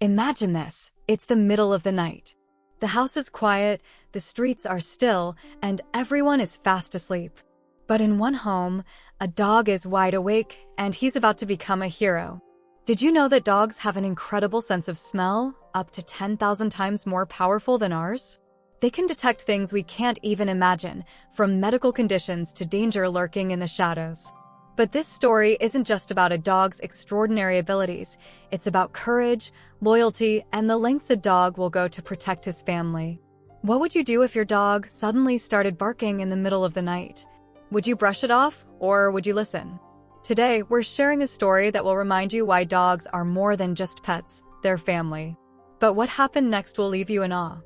Imagine this. It's the middle of the night. The house is quiet, the streets are still, and everyone is fast asleep. But in one home, a dog is wide awake, and he's about to become a hero. Did you know that dogs have an incredible sense of smell, up to 10,000 times more powerful than ours? They can detect things we can't even imagine, from medical conditions to danger lurking in the shadows. But this story isn't just about a dog's extraordinary abilities. It's about courage, loyalty, and the lengths a dog will go to protect his family. What would you do if your dog suddenly started barking in the middle of the night? Would you brush it off, or would you listen? Today, we're sharing a story that will remind you why dogs are more than just pets, they're family. But what happened next will leave you in awe.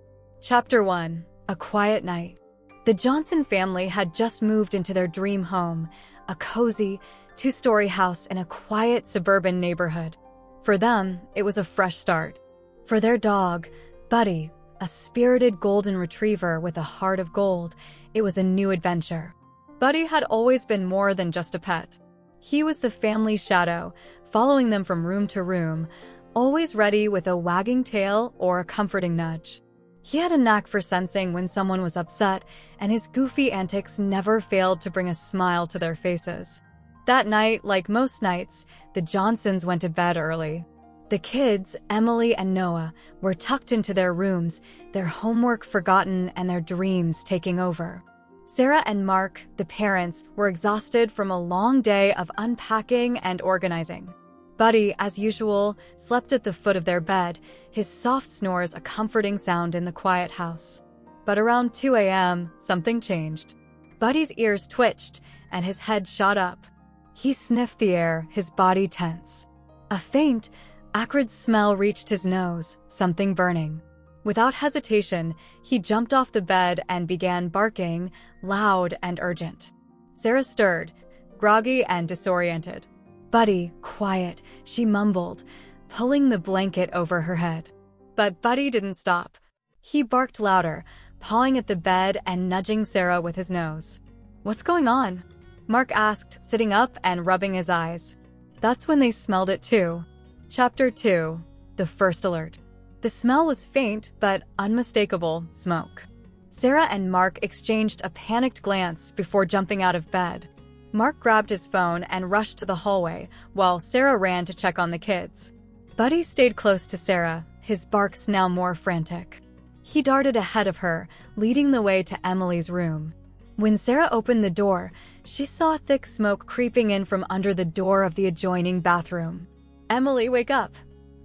Chapter 1. A Quiet Night. The Johnson family had just moved into their dream home, a cozy, two-story house in a quiet suburban neighborhood. For them, it was a fresh start. For their dog, Buddy, a spirited golden retriever with a heart of gold, it was a new adventure. Buddy had always been more than just a pet. He was the family shadow, following them from room to room, always ready with a wagging tail or a comforting nudge. He had a knack for sensing when someone was upset, and his goofy antics never failed to bring a smile to their faces. That night, like most nights, the Johnsons went to bed early. The kids, Emily and Noah, were tucked into their rooms, their homework forgotten and their dreams taking over. Sarah and Mark, the parents, were exhausted from a long day of unpacking and organizing. Buddy, as usual, slept at the foot of their bed, his soft snores a comforting sound in the quiet house. But around 2 a.m., something changed. Buddy's ears twitched, and his head shot up. He sniffed the air, his body tense. A faint, acrid smell reached his nose, something burning. Without hesitation, he jumped off the bed and began barking, loud and urgent. Sarah stirred, groggy and disoriented. "Buddy, quiet," she mumbled, pulling the blanket over her head. But Buddy didn't stop. He barked louder, pawing at the bed and nudging Sarah with his nose. "What's going on?" Mark asked, sitting up and rubbing his eyes. That's when they smelled it too. Chapter 2. The First Alert. The smell was faint but unmistakable smoke. Sarah and Mark exchanged a panicked glance before jumping out of bed. Mark grabbed his phone and rushed to the hallway, while Sarah ran to check on the kids. Buddy stayed close to Sarah, his barks now more frantic. He darted ahead of her, leading the way to Emily's room. When Sarah opened the door, she saw thick smoke creeping in from under the door of the adjoining bathroom. "Emily, wake up!"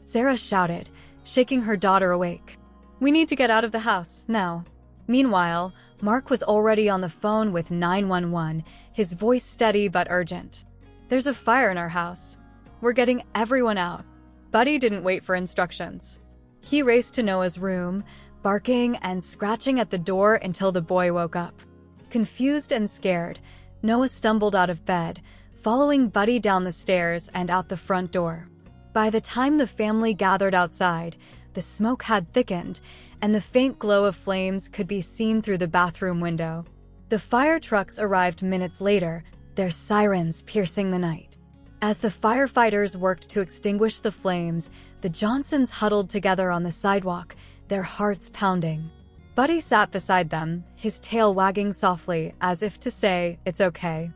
Sarah shouted, shaking her daughter awake. "We need to get out of the house, now." Meanwhile, Mark was already on the phone with 911, his voice steady but urgent. "There's a fire in our house. We're getting everyone out." Buddy didn't wait for instructions. He raced to Noah's room, barking and scratching at the door until the boy woke up. Confused and scared, Noah stumbled out of bed, following Buddy down the stairs and out the front door. By the time the family gathered outside, the smoke had thickened, and the faint glow of flames could be seen through the bathroom window. The fire trucks arrived minutes later, their sirens piercing the night. As the firefighters worked to extinguish the flames, the Johnsons huddled together on the sidewalk, their hearts pounding. Buddy sat beside them, his tail wagging softly as if to say, "It's okay.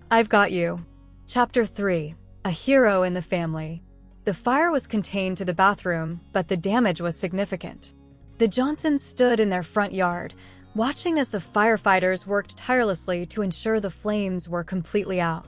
I've got you." Chapter 3. A Hero in the Family. The fire was contained to the bathroom, but the damage was significant. The Johnsons stood in their front yard, watching as the firefighters worked tirelessly to ensure the flames were completely out.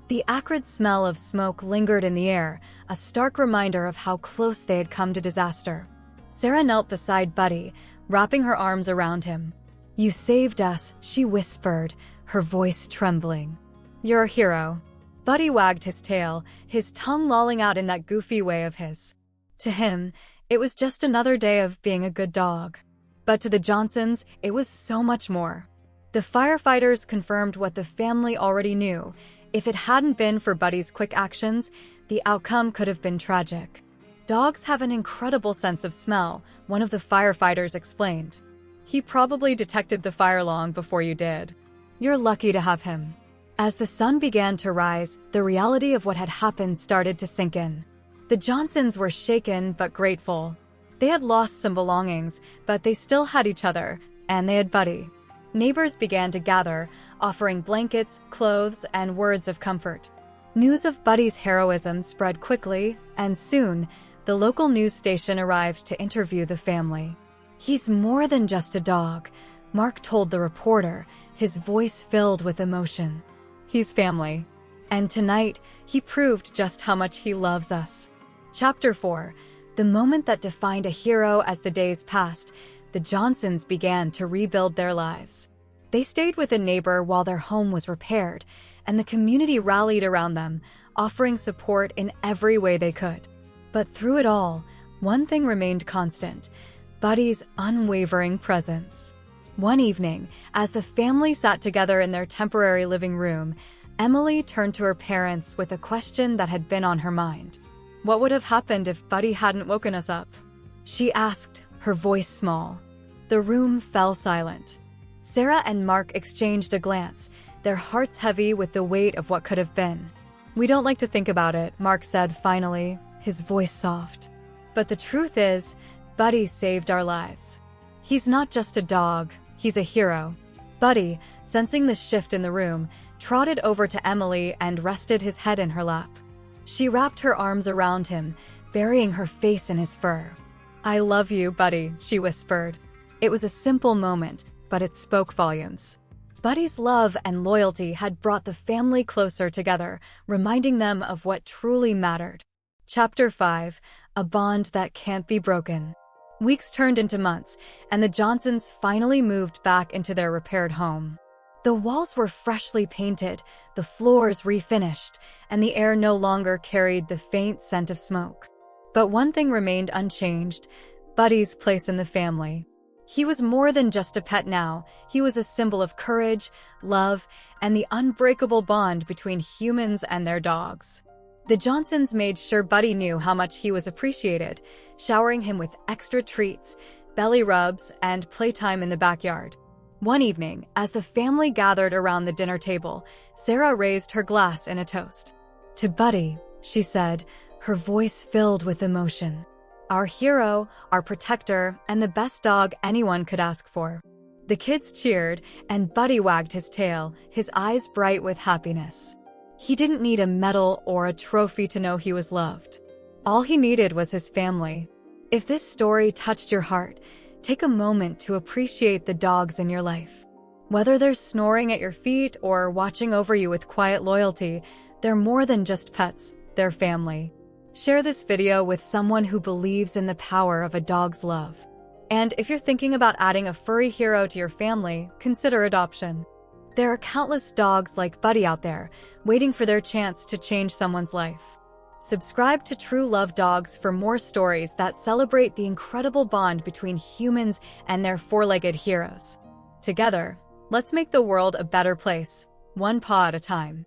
The acrid smell of smoke lingered in the air, a stark reminder of how close they had come to disaster. Sarah knelt beside Buddy, wrapping her arms around him. "You saved us," she whispered, her voice trembling. "You're a hero." Buddy wagged his tail, his tongue lolling out in that goofy way of his. To him, it was just another day of being a good dog. But to the Johnsons, it was so much more. The firefighters confirmed what the family already knew. If it hadn't been for Buddy's quick actions, the outcome could have been tragic. "Dogs have an incredible sense of smell," one of the firefighters explained. "He probably detected the fire long before you did. You're lucky to have him." As the sun began to rise, the reality of what had happened started to sink in. The Johnsons were shaken but grateful. They had lost some belongings, but they still had each other, and they had Buddy. Neighbors began to gather, offering blankets, clothes, and words of comfort. News of Buddy's heroism spread quickly, and soon, the local news station arrived to interview the family. "He's more than just a dog," Mark told the reporter, his voice filled with emotion. "He's family. And tonight, he proved just how much he loves us." Chapter 4. The moment that defined a hero. As the days passed, the Johnsons began to rebuild their lives. They stayed with a neighbor while their home was repaired, and the community rallied around them, offering support in every way they could. But through it all, one thing remained constant: Buddy's unwavering presence. One evening, as the family sat together in their temporary living room, Emily turned to her parents with a question that had been on her mind. "What would have happened if Buddy hadn't woken us up?" she asked, her voice small. The room fell silent. Sarah and Mark exchanged a glance, their hearts heavy with the weight of what could have been. "We don't like to think about it," Mark said finally, his voice soft. "But the truth is, Buddy saved our lives. He's not just a dog, he's a hero." Buddy, sensing the shift in the room, trotted over to Emily and rested his head in her lap. She wrapped her arms around him, burying her face in his fur. "I love you, Buddy," she whispered. It was a simple moment, but it spoke volumes. Buddy's love and loyalty had brought the family closer together, reminding them of what truly mattered. Chapter 5. A bond that can't be broken. Weeks turned into months, and the Johnsons finally moved back into their repaired home. The walls were freshly painted, the floors refinished, and the air no longer carried the faint scent of smoke. But one thing remained unchanged: Buddy's place in the family. He was more than just a pet now. He was a symbol of courage, love, and the unbreakable bond between humans and their dogs. The Johnsons made sure Buddy knew how much he was appreciated, showering him with extra treats, belly rubs, and playtime in the backyard. One evening, as the family gathered around the dinner table, Sarah raised her glass in a toast. "To Buddy," she said, her voice filled with emotion. "Our hero, our protector, and the best dog anyone could ask for." The kids cheered, and Buddy wagged his tail, his eyes bright with happiness. He didn't need a medal or a trophy to know he was loved. All he needed was his family. If this story touched your heart, take a moment to appreciate the dogs in your life. Whether they're snoring at your feet or watching over you with quiet loyalty, they're more than just pets, they're family. Share this video with someone who believes in the power of a dog's love. And if you're thinking about adding a furry hero to your family, consider adoption. There are countless dogs like Buddy out there, waiting for their chance to change someone's life. Subscribe to True Love Dogs for more stories that celebrate the incredible bond between humans and their four-legged heroes. Together, let's make the world a better place, one paw at a time.